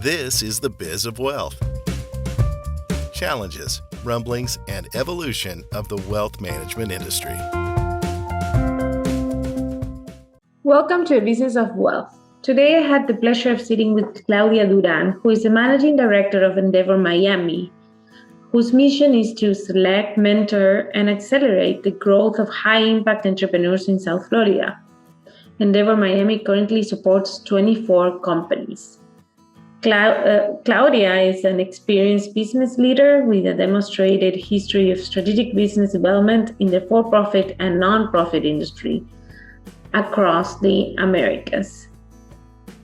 This is the Biz of Wealth. Challenges, rumblings, and evolution of the wealth management industry. Welcome to A Business of Wealth. Today I had the pleasure of sitting with Claudia Duran, who is the Managing Director of Endeavor Miami, whose mission is to select, mentor, and accelerate the growth of high-impact entrepreneurs in South Florida. Endeavor Miami currently supports 24 companies. Claudia is an experienced business leader with a demonstrated history of strategic business development in the for-profit and non-profit industry across the Americas.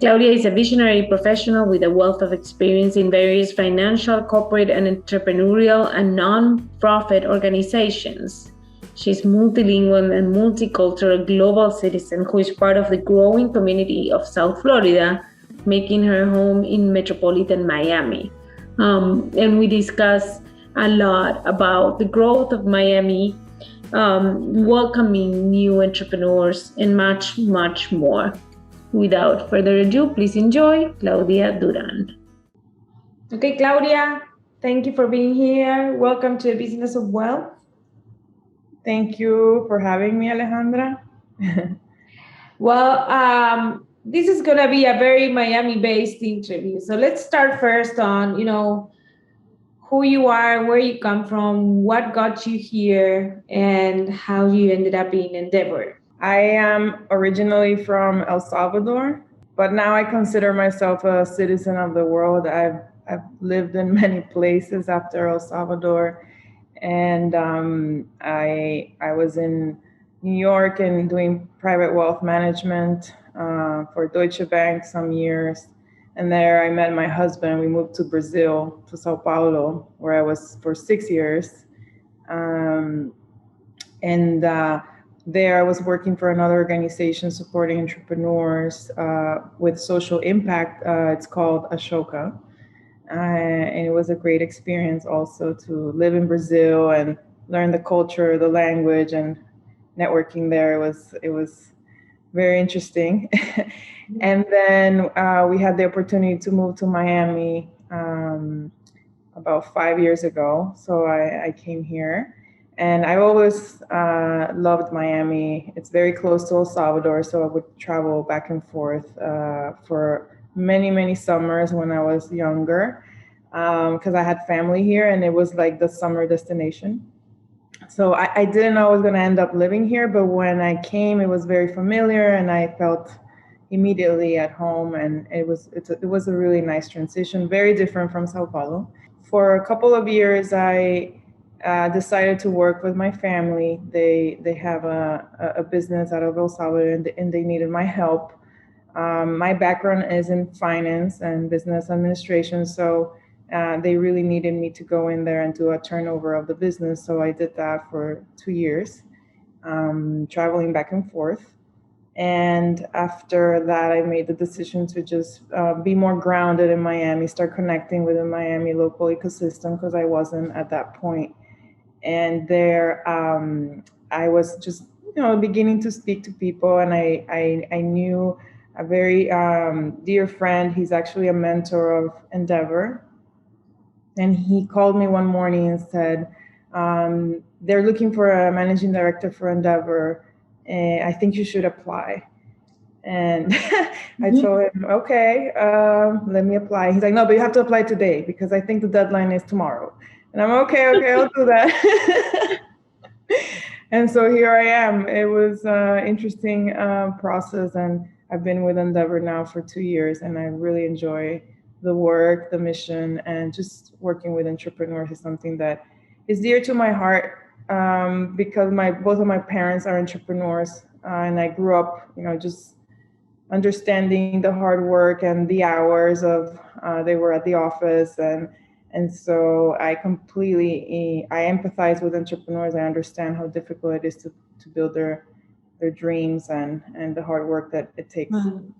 Claudia is a visionary professional with a wealth of experience in various financial, corporate, and entrepreneurial and non-profit organizations. She's multilingual and multicultural global citizen who is part of the growing community of South Florida, making her home in metropolitan Miami. And we discuss a lot about the growth of Miami, welcoming new entrepreneurs, and much, much more. Without further ado, please enjoy Claudia Duran. Okay, Claudia, thank you for being here. Welcome to the Business of Wealth. Thank you for having me, Alejandra. Well, this is going to be a very Miami-based interview. So let's start first on, who you are, where you come from, what got you here, and how you ended up in Endeavor. I am originally from El Salvador, but now I consider myself a citizen of the world. I've lived in many places after El Salvador, and I was in New York and doing private wealth management for Deutsche Bank some years. And there I met my husband. We moved to Brazil, to Sao Paulo, where I was for 6 years. There I was working for another organization supporting entrepreneurs with social impact. It's called Ashoka. And it was a great experience also to live in Brazil and learn the culture, the language, and networking there. It was very interesting. And then we had the opportunity to move to Miami about 5 years ago. So I came here. And I always loved Miami. It's very close to El Salvador, so I would travel back and forth for many, many summers when I was younger, because I had family here and it was like the summer destination. So I didn't know I was going to end up living here, but when I came, it was very familiar and I felt immediately at home, and it was a really nice transition, very different from Sao Paulo. For a couple of years, I decided to work with my family. They have a business out of El Salvador, and they needed my help. My background is in finance and business administration, so they really needed me to go in there and do a turnover of the business. So I did that for 2 years, traveling back and forth. And after that, I made the decision to just be more grounded in Miami, start connecting with the Miami local ecosystem, because I wasn't at that point. And there, I was just, beginning to speak to people, and I knew a very dear friend. He's actually a mentor of Endeavor, and he called me one morning and said, "They're looking for a managing director for Endeavor, and I think you should apply." And I told him, "Okay, let me apply." He's like, "No, but you have to apply today because I think the deadline is tomorrow." And I'm okay, I'll do that. And so here I am. It was an interesting process, and I've been with Endeavor now for 2 years, and I really enjoy the work, the mission, and just working with entrepreneurs is something that is dear to my heart, because both of my parents are entrepreneurs, and I grew up, just understanding the hard work and the hours of they were at the office, and so I empathize with entrepreneurs. I understand how difficult it is to build their dreams and the hard work that it takes.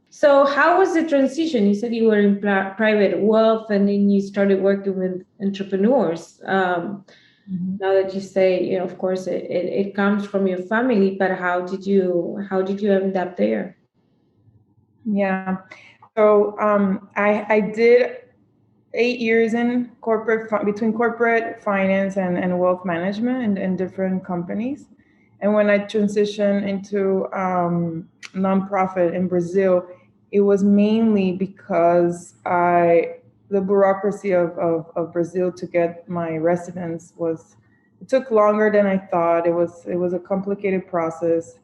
So how was the transition? You said you were in private wealth and then you started working with entrepreneurs. Now that you say, of course, it comes from your family, but how did you end up there? Yeah. So I did 8 years in between corporate finance and wealth management in different companies. And when I transitioned into nonprofit in Brazil, it was mainly because the bureaucracy of Brazil to get my residence it took longer than I thought. It was a complicated process.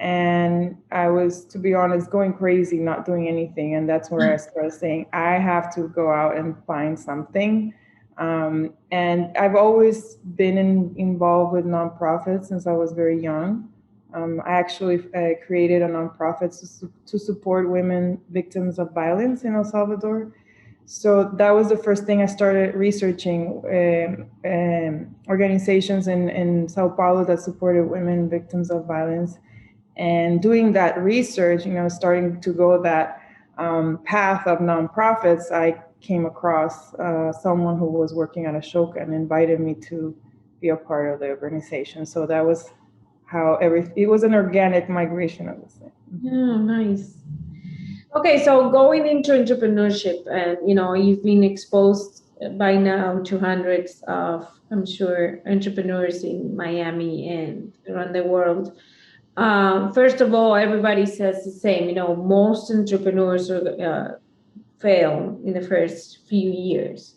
And I was, to be honest, going crazy, not doing anything. And that's where I started saying, I have to go out and find something. And I've always been involved with nonprofits since I was very young. I actually created a nonprofit to support women victims of violence in El Salvador. So that was the first thing I started researching, organizations in Sao Paulo that supported women victims of violence. And doing that research, starting to go that path of nonprofits, I came across someone who was working at Ashoka and invited me to be a part of the organization. So that was how it was an organic migration, I would say. Oh, nice. Okay, so going into entrepreneurship, and you've been exposed by now to hundreds of, I'm sure, entrepreneurs in Miami and around the world. First of all, everybody says the same. Most entrepreneurs fail in the first few years.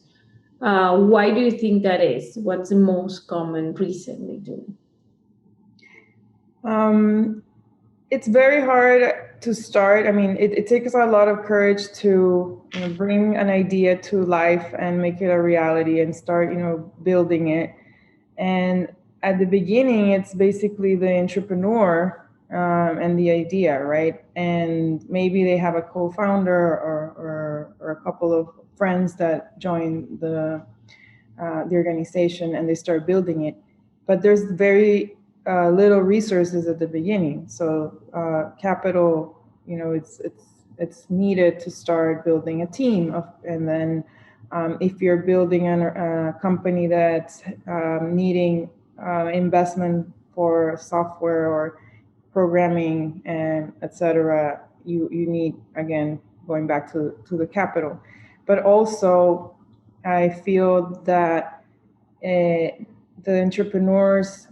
Why do you think that is? What's the most common reason they do? It's very hard to start. I mean, it takes a lot of courage to bring an idea to life and make it a reality and start, building it. And at the beginning, it's basically the entrepreneur and the idea, right? And maybe they have a co-founder or a couple of friends that join the organization and they start building it. But there's very little resources at the beginning. So capital, it's needed to start building a team and then if you're building a company that's needing investment for software or programming and etc., you need, again, going back to the capital. But also I feel that the entrepreneurs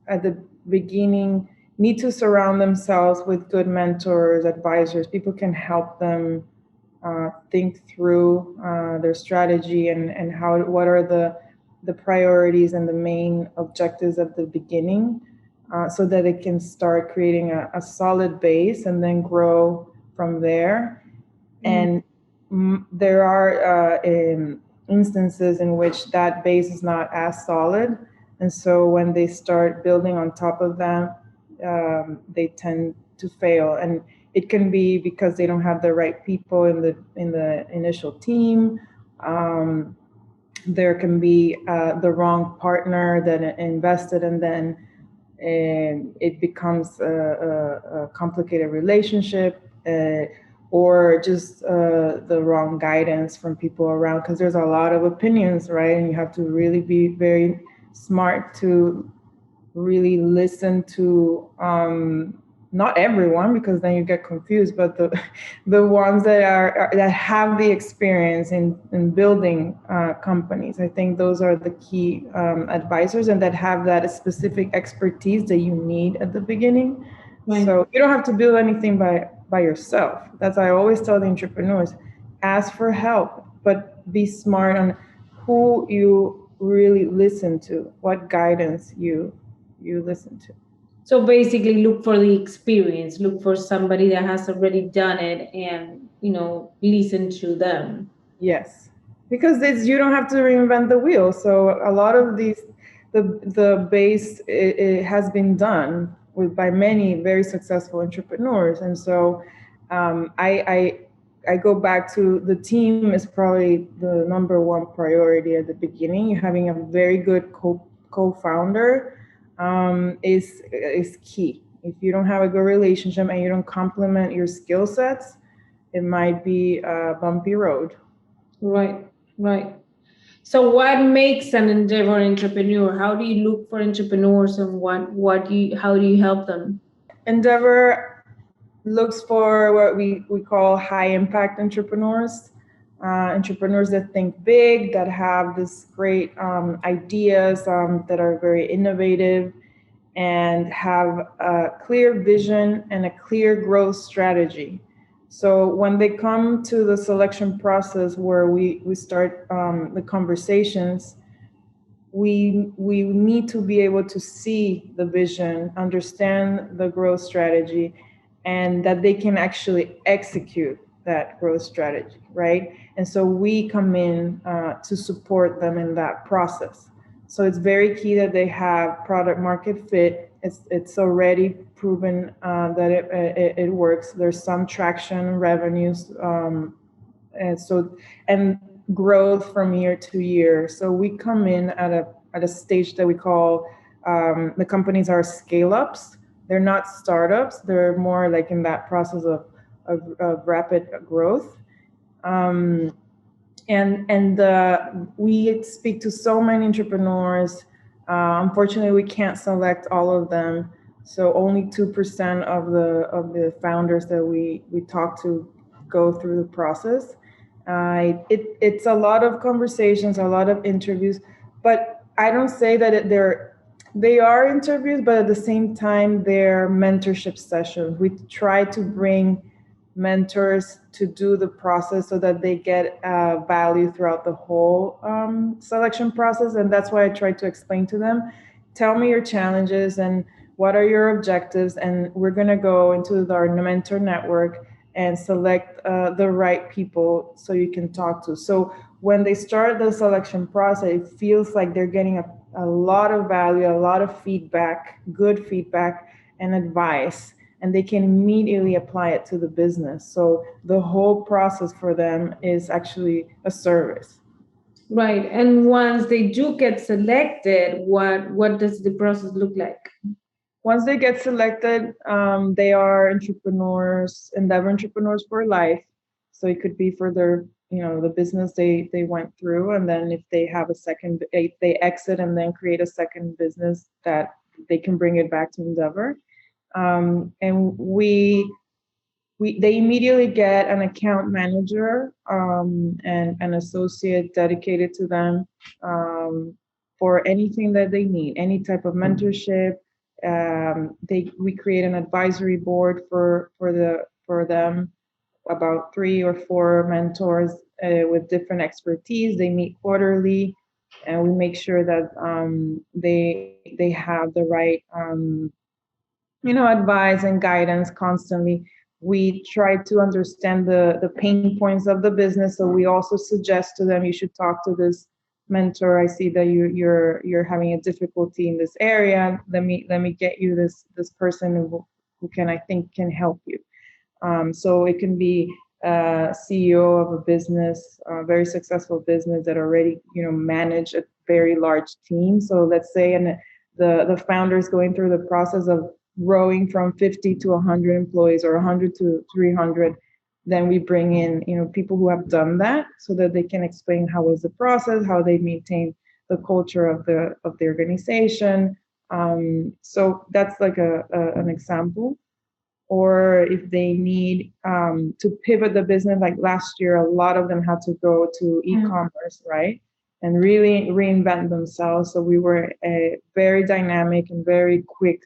at the beginning need to surround themselves with good mentors, advisors. People can help them think through their strategy and what are the priorities and the main objectives at the beginning, so that it can start creating a solid base and then grow from there. Mm-hmm. And there are instances in which that base is not as solid. And so when they start building on top of that, they tend to fail. And it can be because they don't have the right people in the initial team. There can be the wrong partner that invested, and then it becomes a complicated relationship, or just the wrong guidance from people around, because there's a lot of opinions, right? And you have to really be very smart to really listen to not everyone, because then you get confused, but the ones that have the experience in building companies. I think those are the key advisors, and that have that specific expertise that you need at the beginning. Right. So you don't have to build anything by yourself. That's I always tell the entrepreneurs: ask for help, but be smart on who you really listen to, what guidance you listen to. So basically look for the experience, look for somebody that has already done it, and, listen to them. Yes, because you don't have to reinvent the wheel. So a lot of these, the base, it has been done by many very successful entrepreneurs. And so I go back to the team is probably the number one priority at the beginning. Having a very good co-founder is key. If you don't have a good relationship and you don't complement your skill sets, it might be a bumpy road. Right. So what makes an endeavor entrepreneur? How do you look for entrepreneurs, and how do you help them? Endeavor looks for what we call high impact entrepreneurs. entrepreneurs that think big, that have this great ideas, that are very innovative and have a clear vision and a clear growth strategy. So when they come to the selection process where we start the conversations, we need to be able to see the vision, understand the growth strategy, and that they can actually execute that growth strategy, right? And so we come in to support them in that process. So it's very key that they have product market fit. It's already proven that it works. There's some traction, revenues, and growth from year to year. So we come in at a stage that we call the companies are scale ups. They're not startups. They're more like in that process of rapid growth. We speak to so many entrepreneurs. Unfortunately, we can't select all of them. So only 2% of the founders that we talk to go through the process. It's a lot of conversations, a lot of interviews, but I don't say that they are interviews, but at the same time, they're mentorship sessions. We try to bring mentors to do the process so that they get value throughout the whole selection process. And that's why I try to explain to them, tell me your challenges and what are your objectives. And we're going to go into our mentor network and select the right people so you can talk to. So when they start the selection process, it feels like they're getting a lot of value, a lot of feedback, good feedback and advice, and they can immediately apply it to the business. So the whole process for them is actually a service. Right. And once they do get selected, what does the process look like? Once they get selected, they are entrepreneurs, Endeavor entrepreneurs for life. So it could be for their, the business they went through. And then if they have if they exit and then create a second business, that they can bring it back to Endeavor. And they immediately get an account manager and an associate dedicated to them for anything that they need, any type of mentorship. We create an advisory board for them, about 3 or 4 mentors with different expertise. They meet quarterly, and we make sure that they have the right advice and guidance constantly. We try to understand the pain points of the business. So we also suggest to them, you should talk to this mentor. I see that you're having a difficulty in this area. Let me get you this person who I think can help you. So it can be a CEO of a business, a very successful business that already manage a very large team. So let's say the founder is going through the process of growing from 50 to 100 employees or 100 to 300, then we bring in people who have done that so that they can explain how was the process, how they maintain the culture of the organization. So that's like an example. Or if they need to pivot the business, like last year, a lot of them had to go to e-commerce, right? And really reinvent themselves. So we were very dynamic and very quick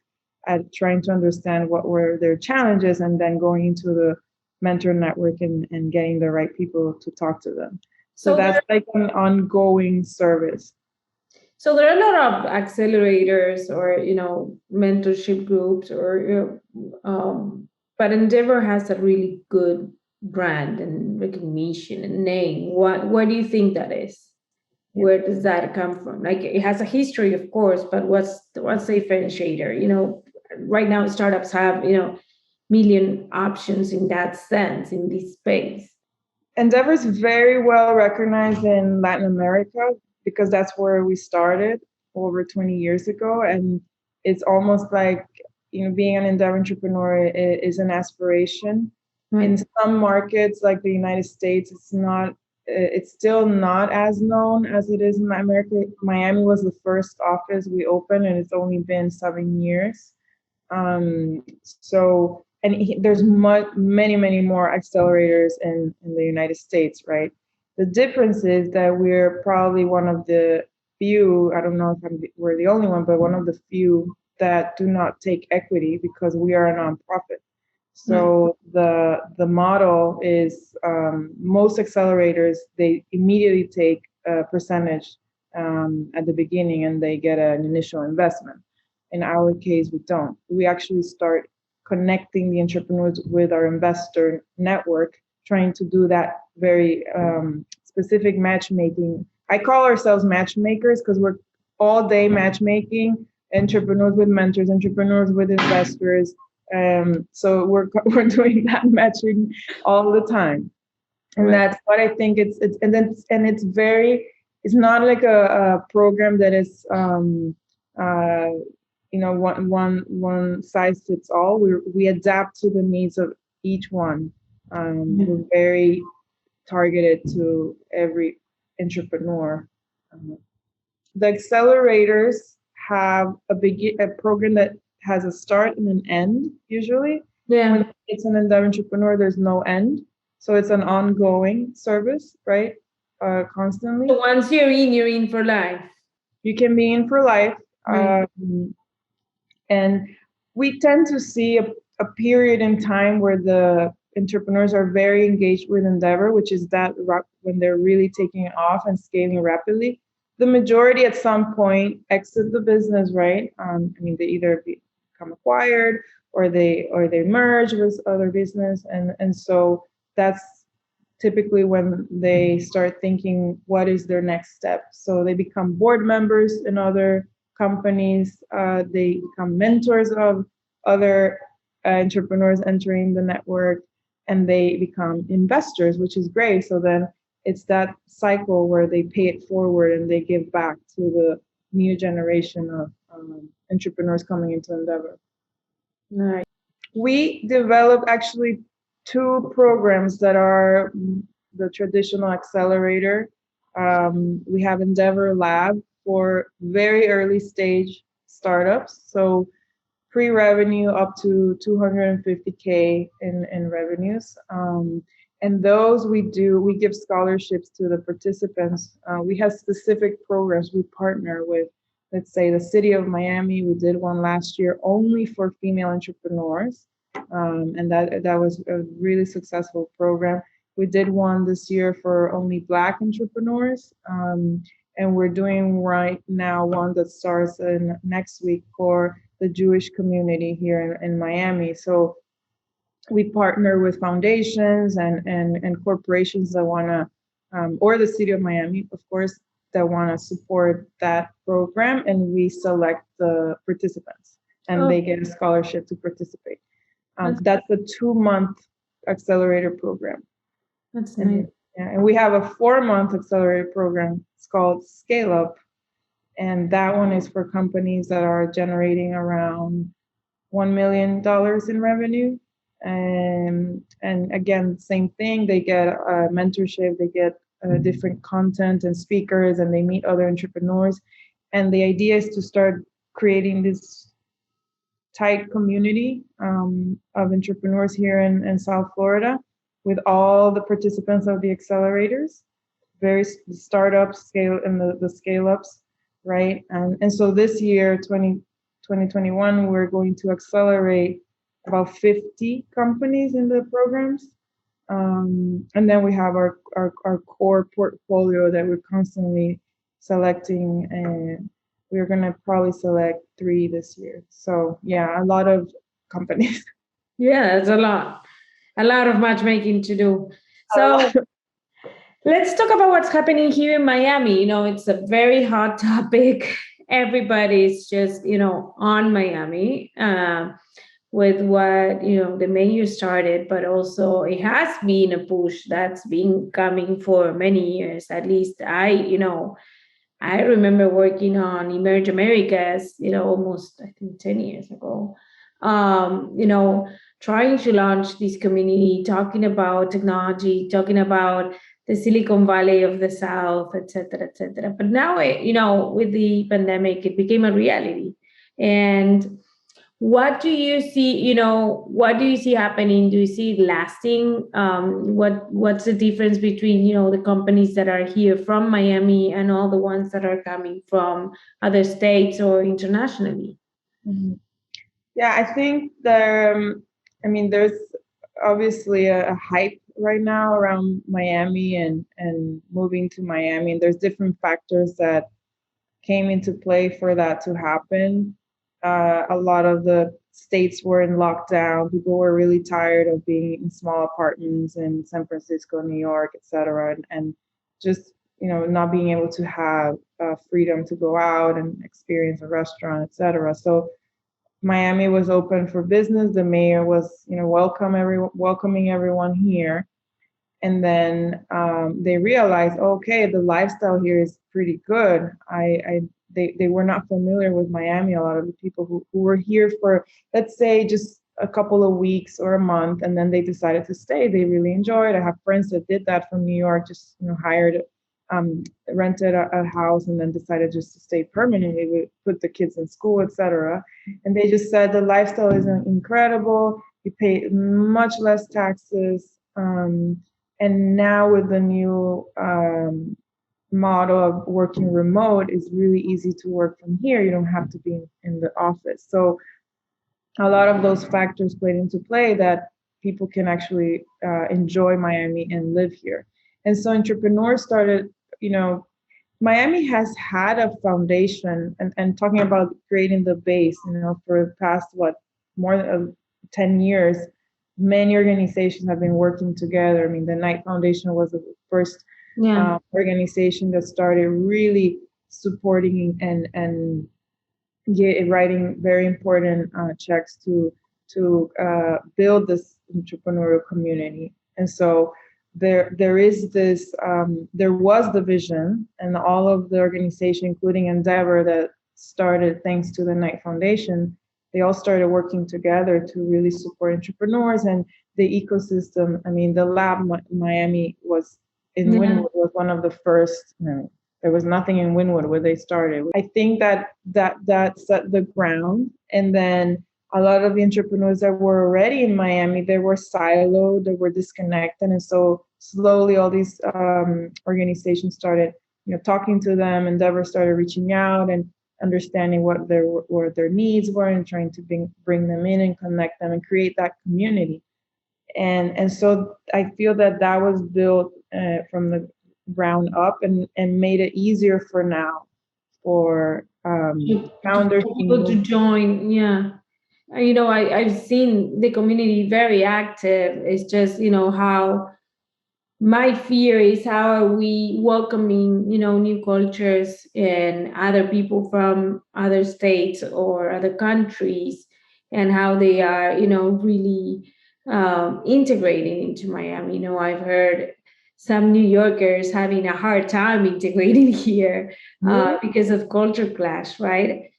at trying to understand what were their challenges and then going into the mentor network and getting the right people to talk to them. So that's like an ongoing service. So there are a lot of accelerators or mentorship groups, but Endeavor has a really good brand and recognition and name. What do you think that is? Where does that come from? Like, it has a history, of course, but what's the differentiator? Right now startups have million options in that sense in this space. Endeavor is very well recognized in Latin America because that's where we started over 20 years ago, and it's almost like being an Endeavor entrepreneur is an aspiration. Right. In some markets like the United States, it's still not as known as it is in America. Miami was the first office we opened, and it's only been 7 years. There's many more accelerators in the United States, right? The difference is that we're probably one of the few, I don't know if we're the only one, but one of the few that do not take equity because we are a nonprofit. So the model is most accelerators, they immediately take a percentage at the beginning and they get an initial investment. In our case, we don't. We actually start connecting the entrepreneurs with our investor network, trying to do that very specific matchmaking. I call ourselves matchmakers because we're all day matchmaking, entrepreneurs with mentors, entrepreneurs with investors. So we're doing that matching all the time, and Right. that's what I think it's not like a program that is one size fits all. We adapt to the needs of each one. We're very targeted to every entrepreneur. The accelerators have a program that has a start and an end usually. Yeah. When it's an Endeavor entrepreneur, there's no end. So it's an ongoing service, right? Constantly. So once you're in for life. You can be in for life. And we tend to see a period in time where the entrepreneurs are very engaged with Endeavor, which is that when they're really taking it off and scaling rapidly. The majority at some point exit the business, right? They either become acquired or they merge with other business, and so that's typically when they start thinking what is their next step. So they become board members in other companies. They become mentors of other entrepreneurs entering the network, and they become investors, which is great. So then it's that cycle where they pay it forward and they give back to the new generation of entrepreneurs coming into Endeavor. Right. We developed actually 2 programs that are the traditional accelerator. We have Endeavor Lab for very early stage startups. So pre-revenue up to 250K in revenues. And those we give scholarships to the participants. We have specific programs we partner with. Let's say the city of Miami, we did one last year only for female entrepreneurs. And that was a really successful program. We did one this year for only Black entrepreneurs. And we're doing right now one that starts next week for the Jewish community here in Miami. So we partner with foundations and corporations that want to, or the city of Miami, of course, that want to support that program, and we select the participants, and they get a scholarship to participate. That's a 2-month accelerator program. That's nice. And we have a 4-month accelerator program. It's called Scale Up, and that one is for companies that are generating around $1 million in revenue. And again, same thing. They get a mentorship. They get different content and speakers, and they meet other entrepreneurs. And the idea is to start creating this tight community of entrepreneurs here in South Florida, with all the participants of the accelerators, very startups, scale and the scale ups, right? And so this year, 2021, we're going to accelerate about 50 companies in the programs. And then we have our core portfolio that we're constantly selecting, and we're going to probably select 3 this year. So yeah, a lot of companies. Yeah, it's a lot of matchmaking to do. So let's talk about what's happening here in Miami. It's a very hot topic. Everybody's just, on Miami with what, the mayor started, but also it has been a push that's been coming for many years. At least I remember working on Emerge Americas, almost, I think, 10 years ago, trying to launch this community, talking about technology, talking about the Silicon Valley of the South, et cetera, et cetera. But now, with the pandemic, it became a reality. And what do you see, what do you see happening? Do you see it lasting? What's the difference between, the companies that are here from Miami and all the ones that are coming from other states or internationally? Mhm. Yeah, I think there's obviously a hype right now around Miami and moving to Miami. And there's different factors that came into play for that to happen. A lot of the states were in lockdown. People were really tired of being in small apartments in San Francisco, New York, etc., and just not being able to have freedom to go out and experience a restaurant, etc. So Miami was open for business. The mayor was, welcoming everyone here. And then they realized, okay, the lifestyle here is pretty good. They were not familiar with Miami. A lot of the people who were here for, let's say, just a couple of weeks or a month, and then they decided to stay. They really enjoyed. I have friends that did that from New York, just hired, rented a house, and then decided just to stay permanently. We put the kids in school, etc. And they just said the lifestyle is incredible. You pay much less taxes. And now with the new model of working remote, it's really easy to work from here. You don't have to be in the office. So a lot of those factors played into play that people can actually enjoy Miami and live here. And so entrepreneurs started, Miami has had a foundation and talking about creating the base, for the past, more than 10 years, many organizations have been working together. I mean, the Knight Foundation was the first organization that started really supporting and writing very important checks to build this entrepreneurial community. And so there is this there was the vision, and all of the organization, including Endeavor, that started thanks to the Knight Foundation. They all started working together to really support entrepreneurs and the ecosystem. I mean, the lab Miami was in Wynwood was one of the first. There was nothing in Wynwood where they started. I think that set the ground, and then a lot of the entrepreneurs that were already in Miami, they were siloed, they were disconnected, and so slowly all these organizations started, talking to them. Endeavor started reaching out and understanding what their needs were, and trying to bring them in and connect them and create that community. And so I feel that was built from the ground up and made it easier for now for founders people to join. Yeah. I've seen the community very active. It's just, how my fear is how are we welcoming, new cultures and other people from other states or other countries, and how they are, really integrating into Miami. I've heard some New Yorkers having a hard time integrating here because of culture clash, right?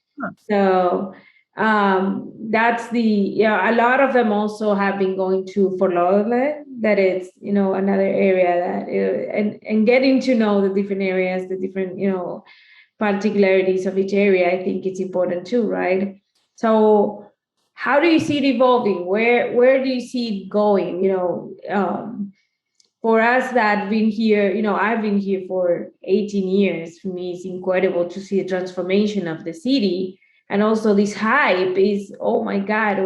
So that's a lot of them also have been going to Fort Lauderdale, that is, another area that, and getting to know the different areas, the different, particularities of each area. I think it's important too, right? So how do you see it evolving? Where do you see it going? For us that been here, I've been here for 18 years. For me, it's incredible to see the transformation of the city. And also this hype is, oh my God,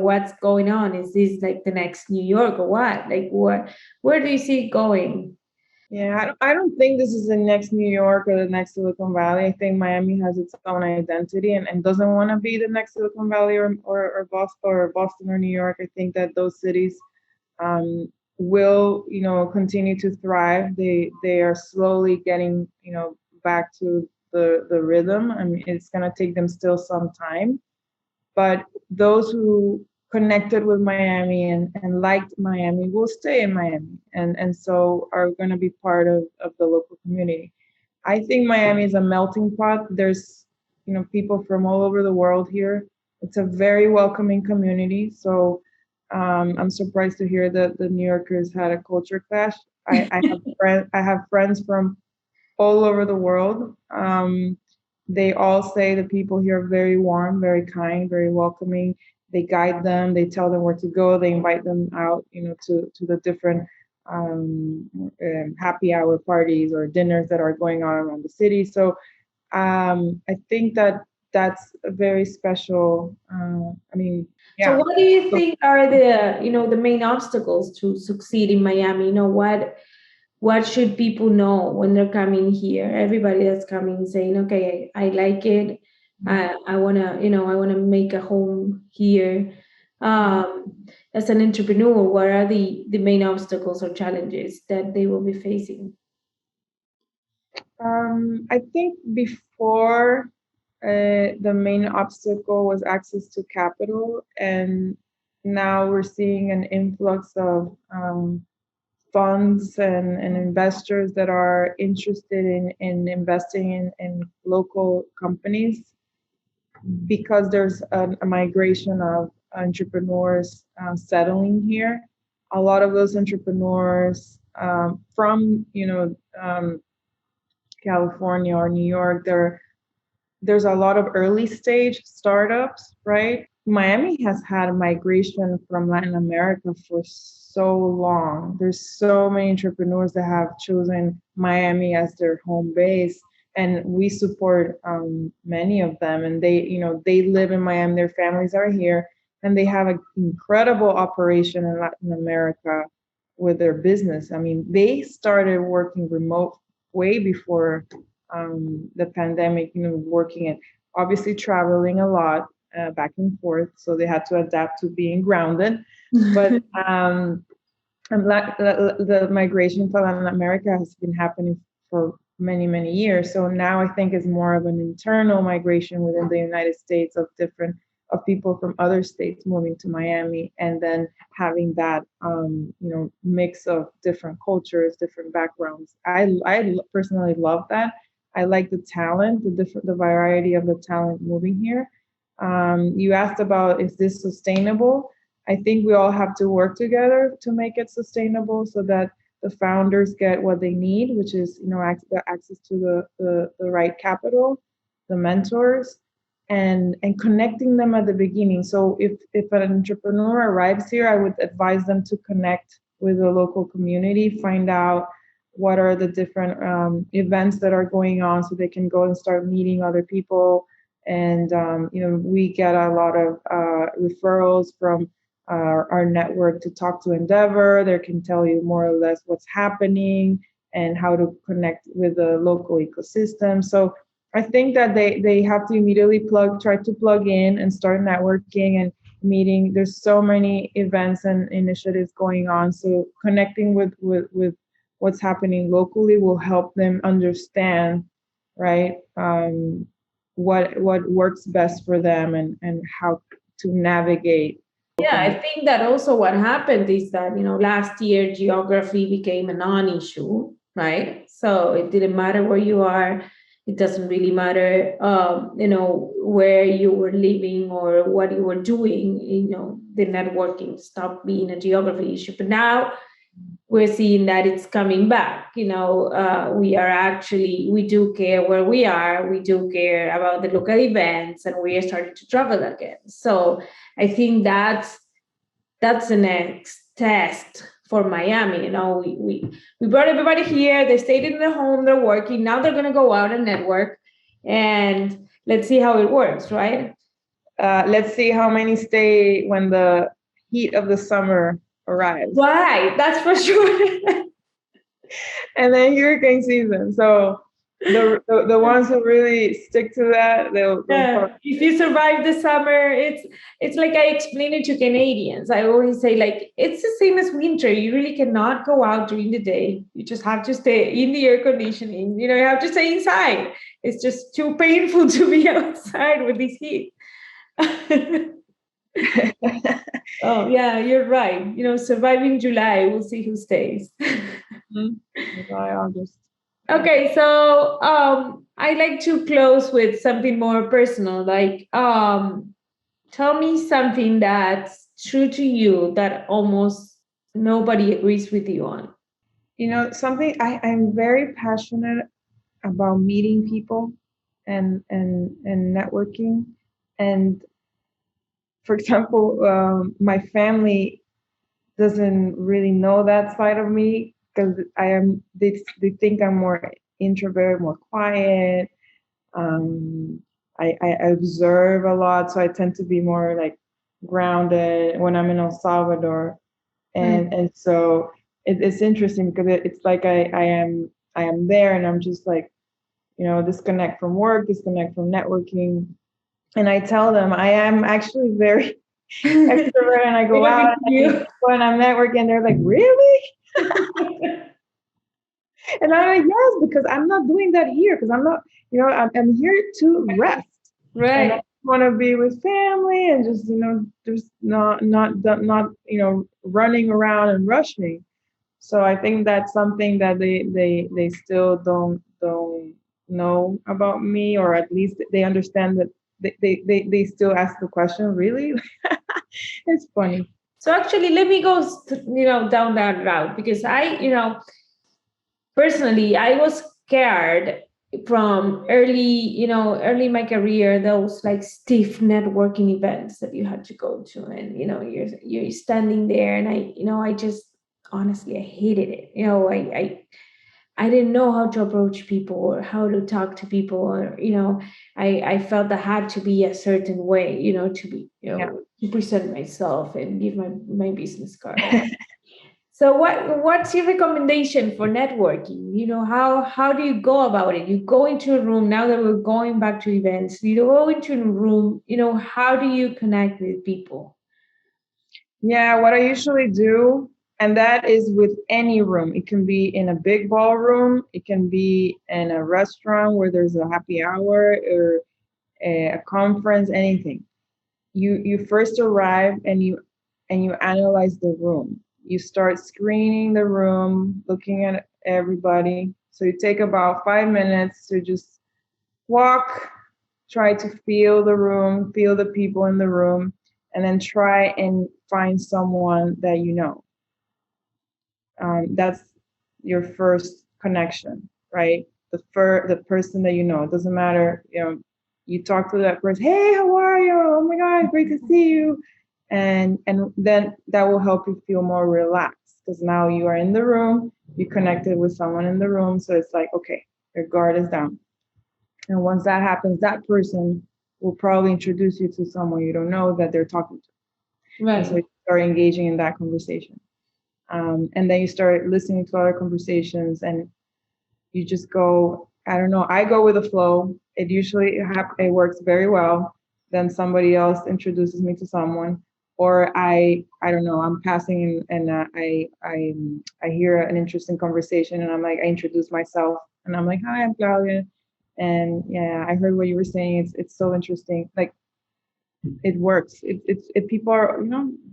what's going on? Is this like the next New York or what? Like where do you see it going? Yeah, I don't think this is the next New York or the next Silicon Valley. I think Miami has its own identity and doesn't want to be the next Silicon Valley or Boston or New York. I think that those cities will, continue to thrive. They are slowly getting, back to the rhythm. I mean, it's gonna take them still some time, but those who connected with Miami and liked Miami will stay in Miami and so are going to be part of the local community. I think Miami is a melting pot. There's, people from all over the world here. It's a very welcoming community. So I'm surprised to hear that the New Yorkers had a culture clash. I have friends from all over the world. They all say the people here are very warm, very kind, very welcoming. They guide them, they tell them where to go, they invite them out, to the different happy hour parties or dinners that are going on around the city. So I think that that's a very special. So Yeah. what do you think are the main obstacles to succeed in Miami? What should people know when they're coming here? Everybody that's coming saying, okay, I like it. I wanna make a home here. As an entrepreneur, what are the main obstacles or challenges that they will be facing? I think before the main obstacle was access to capital, and now we're seeing an influx of funds and investors that are interested in investing in local companies because there's a migration of entrepreneurs settling here. A lot of those entrepreneurs from California or New York, there's a lot of early stage startups, right? Miami has had a migration from Latin America for so long. There's so many entrepreneurs that have chosen Miami as their home base, and we support many of them. And they live in Miami. Their families are here, and they have an incredible operation in Latin America with their business. I mean, they started working remote way before the pandemic, working and obviously traveling a lot back and forth. So they had to adapt to being grounded. But the migration to Latin America has been happening for many, many years. So now I think it's more of an internal migration within the United States of people from other states moving to Miami, and then having that mix of different cultures, different backgrounds. I personally love that. I like the talent, the variety of the talent moving here. You asked about, is this sustainable? I think we all have to work together to make it sustainable so that the founders get what they need, which is access to the right capital, the mentors, and connecting them at the beginning. So if an entrepreneur arrives here, I would advise them to connect with the local community, find out what are the different events that are going on so they can go and start meeting other people. And we get a lot of referrals from our network to talk to Endeavor. They can tell you more or less what's happening and how to connect with the local ecosystem. So I think that they have to immediately try to plug in and start networking and meeting. There's so many events and initiatives going on. So connecting with what's happening locally will help them understand, right, what works best for them and how to navigate. Yeah, I think that also what happened is that, last year geography became a non-issue, right? So it didn't matter where you are. It doesn't really matter, where you were living or what you were doing. The networking stopped being a geography issue. But now we're seeing that it's coming back. We do care where we are. We do care about the local events, and we are starting to travel again. So I think that's the next test for Miami. We brought everybody here. They stayed in their home. They're working. Now they're going to go out and network, and let's see how it works, right? Let's see how many stay when the heat of the summer arrives. Right, that's for sure. And then hurricane season. So the ones who really stick to that, they'll if you survive the summer, it's like I explain it to Canadians. I always say, like, it's the same as winter. You really cannot go out during the day. You just have to stay in the air conditioning. You have to stay inside. It's just too painful to be outside with this heat. Oh yeah, you're right. Surviving July, we'll see who stays. July, August. Okay, so I like to close with something more personal. Like, tell me something that's true to you that almost nobody agrees with you on. Something I'm very passionate about meeting people and networking. And for example, my family doesn't really know that side of me because they think I'm more introvert, more quiet. Um, I observe a lot, so I tend to be more like grounded when I'm in El Salvador, and so it's interesting because it's like I am there, and I'm just like, disconnect from work, disconnect from networking, and I tell them I am actually very extrovert, and I go out and I meet people and I'm networking, and they're like, really? And I'm like, yes, because I'm not doing that here, because I'm not, I'm here to rest. Right. And I want to be with family and just, just not running around and rushing. So I think that's something that they still don't know about me, or at least they understand that they still ask the question, really? It's funny. So actually, let me go, down that route, because personally, I was scared from early in my career, those like stiff networking events that you had to go to, and you're standing there, and I just honestly I hated it. I didn't know how to approach people or how to talk to people, or I felt I had to be a certain way, to be to present myself and give my business card. So what's your recommendation for networking? How do you go about it? You go into a room, now that we're going back to events, you go into a room, how do you connect with people? Yeah, what I usually do, and that is with any room. It can be in a big ballroom, it can be in a restaurant where there's a happy hour, or a conference, anything. You first arrive and you analyze the room. You start screening the room, looking at everybody. So you take about 5 minutes to just walk, try to feel the room, feel the people in the room, and then try and find someone that you know. That's your first connection, right? The person that you know. It doesn't matter, you talk to that person. Hey, how are you? Oh my God, great to see you. And then that will help you feel more relaxed, because now you are in the room, you connected with someone in the room, so it's like, okay, your guard is down. And once that happens, that person will probably introduce you to someone you don't know that they're talking to. Right. And so you start engaging in that conversation. And then you start listening to other conversations, and you just go, I don't know, I go with the flow. It usually it works very well. Then somebody else introduces me to someone, or I don't know, I'm passing and I hear an interesting conversation, and I'm like, I introduce myself, and I'm like, hi, I'm Claudia, and yeah, I heard what you were saying. It's so interesting. Like, it works. It people are,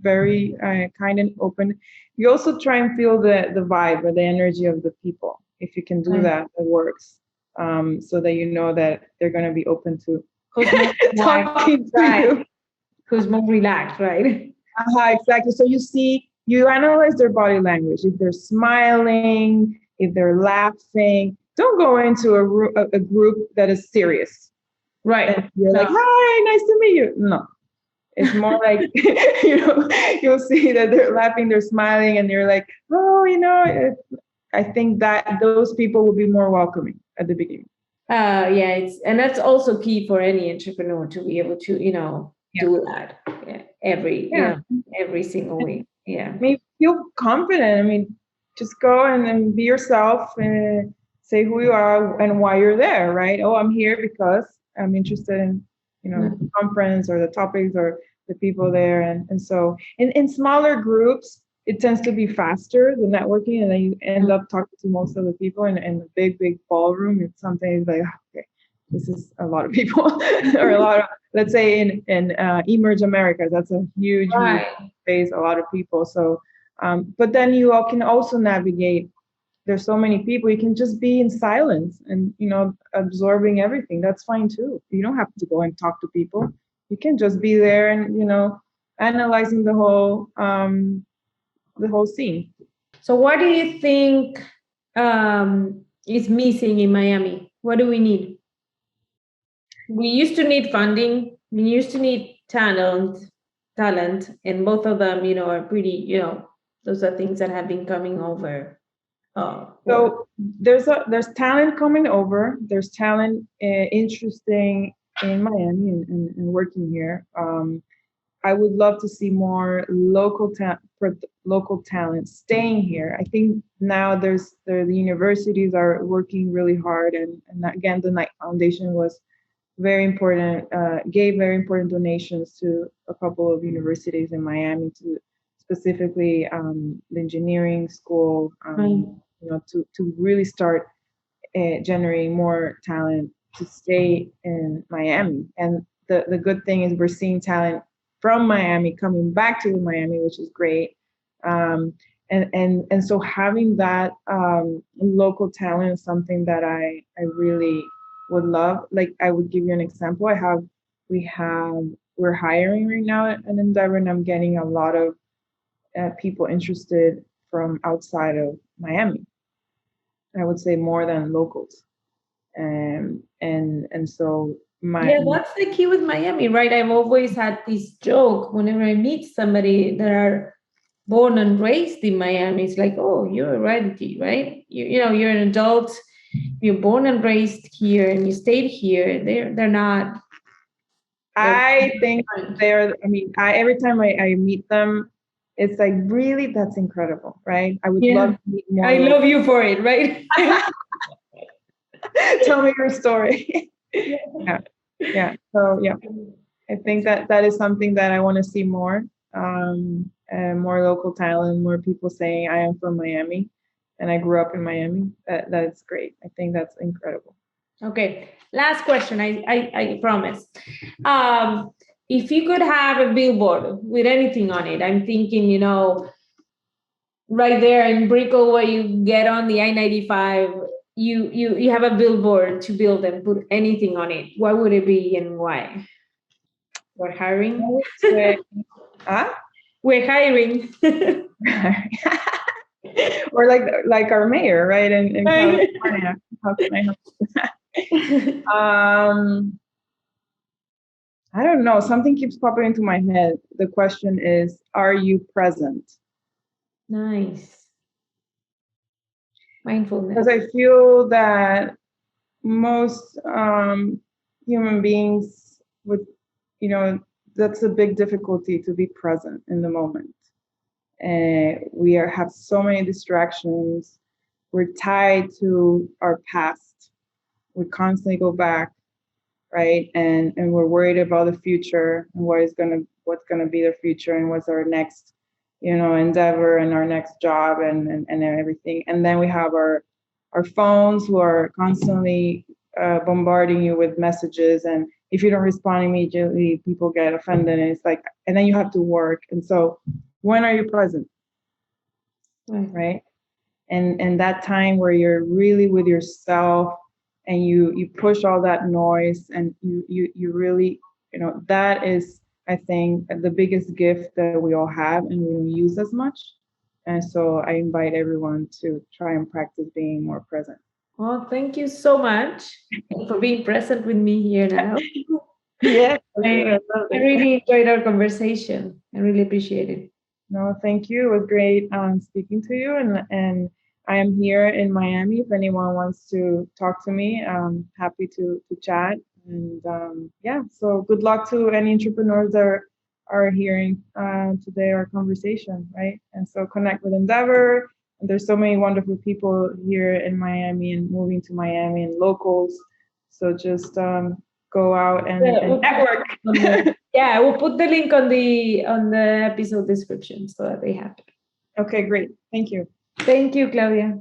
very kind and open. You also try and feel the vibe or the energy of the people. If you can do that, it works. So that you know that they're going to be open to talking to you. Who's more relaxed, right? Exactly. So you analyze their body language. If they're smiling, if they're laughing, don't go into a group that is serious. Right. And you're like, hi, nice to meet you. No, it's more like, you'll see that they're laughing, they're smiling, and you're like, oh, I think that those people will be more welcoming at the beginning. Yeah, that's also key for any entrepreneur to be able to, do that every single week. Yeah. I mean, feel confident. I mean, just go and be yourself and say who you are and why you're there, right? Oh, I'm here because I'm interested in, the conference or the topics or the people there. And so in smaller groups, it tends to be faster, the networking, and then you end up talking to most of the people in a big ballroom. It's something like, okay, this is a lot of people, or a lot of, let's say in Emerge Americas, that's a huge space, a lot of people. So, but then you all can also navigate. There's so many people, you can just be in silence and, absorbing everything. That's fine too. You don't have to go and talk to people. You can just be there and, analyzing the whole scene. So what do you think is missing in Miami? What do we need? We used to need funding. We used to need talent, and both of them, are pretty. Those are things that have been coming over. So there's talent coming over. There's talent interesting in Miami and working here. I would love to see more local talent staying here. I think now the universities are working really hard, and again, the Knight Foundation was very important, gave very important donations to a couple of universities in Miami, to specifically the engineering school, to really start generating more talent to stay in Miami. And the good thing is we're seeing talent from Miami coming back to Miami, which is great. And so having that local talent is something that I really would love. Like, I would give you an example. We're hiring right now at an Endeavor, and I'm getting a lot of people interested from outside of Miami. I would say more than locals. And so that's the key with Miami, right? I've always had this joke whenever I meet somebody that are born and raised in Miami. It's like, oh, you're right? You're an adult. You're born and raised here, and you stayed here. They're not. I think every time I meet them, it's like, really, that's incredible, right? I would love to meet more. I love you for it, right? Tell me your story. Yeah. So yeah, I think that is something that I want to see more. And more local talent, more people saying, I am from Miami and I grew up in Miami. That's great. I think that's incredible. Okay, last question. I promise. If you could have a billboard with anything on it, I'm thinking, right there in Brickell where you get on the I-95, you have a billboard to build and put anything on it. What would it be and why? We're hiring. Huh? We're hiring. Or like our mayor, right? In California. How can I help? I don't know. Something keeps popping into my head. The question is, are you present? Nice. Mindfulness. Because I feel that most human beings that's a big difficulty, to be present in the moment. We have so many distractions. We're tied to our past. We constantly go back, right? And we're worried about the future and what's gonna be the future and what's our next, endeavor and our next job and everything. And then we have our phones who are constantly bombarding you with messages, and if you don't respond immediately, people get offended, and it's like, and then you have to work. And so, when are you present? Right? And that time where you're really with yourself and you push all that noise, and you really, that is, I think, the biggest gift that we all have and we don't use as much. And so I invite everyone to try and practice being more present. Well, thank you so much for being present with me here now. Yeah, I really enjoyed our conversation. I really appreciate it. No, thank you. It was great speaking to you, and I am here in Miami. If anyone wants to talk to me, I'm happy to chat. And so good luck to any entrepreneurs that are hearing today our conversation, right? And so connect with Endeavor. And there's so many wonderful people here in Miami and moving to Miami and locals. So just go out and network. Yeah, we'll put the link on the episode description so that they have it. Okay, great. Thank you. Thank you, Claudia.